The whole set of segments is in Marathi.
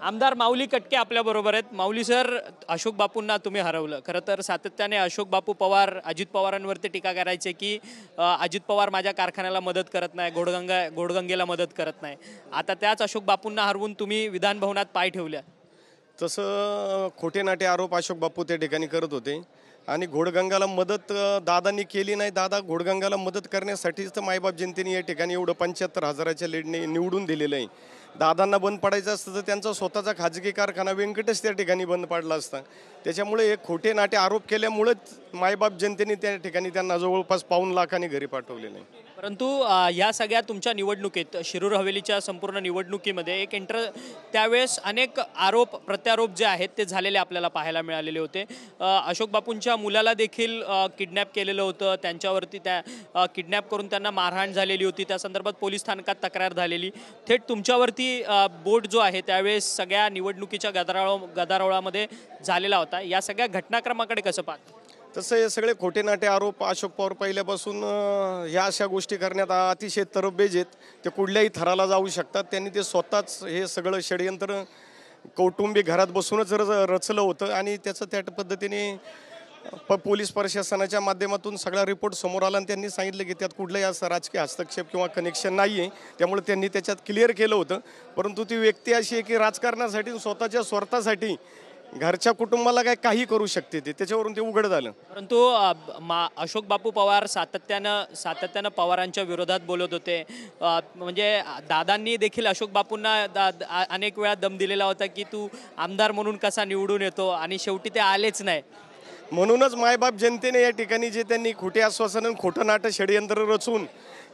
आमदार माऊली कटके आपल्या बरोबर आहेत। माऊली सर, अशोक बापूंना तुम्ही हरवलं। खरं तर सातत्याने अशोक बापू पवार अजित पवारांवरती टीका करायचे की अजित पवार माझ्या कारखान्याला मदत करत नाही, घोडगंगेला मदत करत नाही। आता त्याच अशोक बापूंना हरवून तुम्ही विधान भवनात पाय ठेवल्या। तसं खोटे नाटे आरोप अशोक बापू त्या ठिकाणी करत होते आणि घोडगंगाला मदत दादांनी केली नाही। दादा घोडगंगाला मदत करण्यासाठीच तर मायबाप जनतेने या ठिकाणी एवढं 75,000च्या लीडने निवडून दिलेलं आहे। दादांना बंद पडायचं असतं तर त्यांचा स्वतःचा खाजगी कारखाना व्यंकटेश त्या ठिकाणी बंद पाडला असता। त्याच्यामुळे हे खोटे नाटे आरोप केल्यामुळेच मायबाप जनतेने त्या ठिकाणी त्यांना जवळपास 5 लाखांनी घरी पाठवलेलं आहे। परंतु या सगळ्या तुमच्या निवडणुकीत शिरूर हवेलीच्या संपूर्ण निवडणुकीमध्ये त्यावेळेस अनेक आरोप प्रत्यारोप जे आहेत ते झालेले आपल्याला पाहायला मिळालेले होते। अशोक बापूंच्या मुलाला देखील किडनॅप केलेलं होतं, त्यांच्यावरती किडनॅप करून त्यांना मारहाण झालेली होती, त्या संदर्भात पोलीस स्थानकात तक्रार झालेली। थेट तुमच्यावरती बोट जो आहे त्यावेळेस सगळ्या निवडणुकीच्या गदारोळामध्ये झालेला होता। या सगळ्या घटनाक्रमाकडे कसं पाहता? तसं हे सगळे खोटे नाटे आरोप अशोक पवार पहिल्यापासून ह्या अशा गोष्टी करण्यात अतिशय तरबेज आहेत। ते कुठल्याही थराला जाऊ शकतात। त्यांनी ते स्वतःच हे सगळं षडयंत्र कौटुंबिक घरात बसूनच रचलं होतं आणि त्याचं त्या पद्धतीने पोलीस प्रशासनाच्या माध्यमातून सगळा रिपोर्ट समोर आला आणि त्यांनी सांगितलं की त्यात कुठलाही असं राजकीय हस्तक्षेप किंवा कनेक्शन नाही आहे। त्यामुळे त्यांनी त्याच्यात क्लिअर केलं होतं। परंतु ती व्यक्ती अशी आहे की राजकारणासाठी स्वतःच्या स्वार्थासाठी घरच्या कुटुंबाला काही करू शकते, त्याच्यावरून ते उघड झालं। परंतु अशोक बापू पवार सातत्यानं पवारांच्या विरोधात बोलत होते। म्हणजे दादांनी देखील अशोक बापूंना अनेक वेळा दम दिलेला होता की तू आमदार म्हणून कसा निवडून येतो, आणि शेवटी ते आलेच नाही। म्हणूनच मायबाप जनतेने या ठिकाणी जे त्यांनी खोटे आश्वासन खोटं नाटक षडयंत्र रचून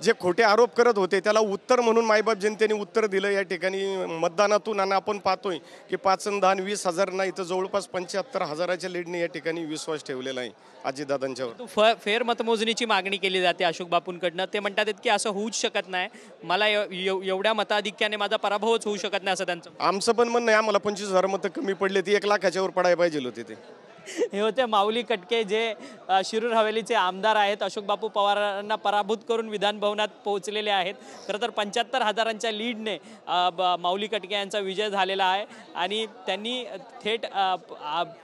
जे खोटे आरोप करत होते त्याला उत्तर म्हणून मायबाप जनतेने उत्तर दिलं या ठिकाणी मतदानातून। आणि आपण पाहतोय की 5 आणि 10 20,000 नाही तर जवळपास 75,000च्या लीडने या ठिकाणी विश्वास ठेवलेला आहे अजितदादांच्यावर। फेर मतमोजणीची मागणी केली जाते अशोक बापूंकडनं। ते म्हणतात की असं होऊच शकत नाही, मला एवढ्या मताधिक्याने माझा पराभवच होऊ शकत नाही असं त्यांचं। आमचं पण म्हणणं आहे, आम्हाला 25,000 मतं कमी पडले, ती 1 लाखाच्या वर पडायला पाहिजे होते ते। हे होते माऊली कटके, जे शिरूर हवेलीचे आमदार आहेत। अशोक बापू पवारांना पराभूत करून विधान भवनात पोहोचलेले आहेत। खरं तर 75,000च्या लीडने माऊली कटके यांचा विजय झालेला आहे आणि त्यांनी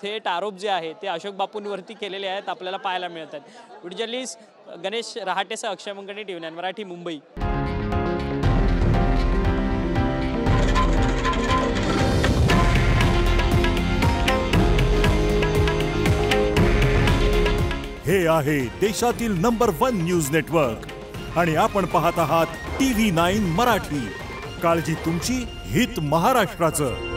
थेट आरोप जे आहे ते अशोक बापूंवरती केलेले आहेत आपल्याला पाहायला मिळतात। व्हिडिओ जर्नलिस्ट गणेश रहाटेसह अक्षय मंगणे, TV9 मराठी, मुंबई। हे आहे देशातील नंबर 1 न्यूज नेटवर्क आणि आपण पाहत आहात TV9 मराठी। काळजी तुमची, हित महाराष्ट्राचं।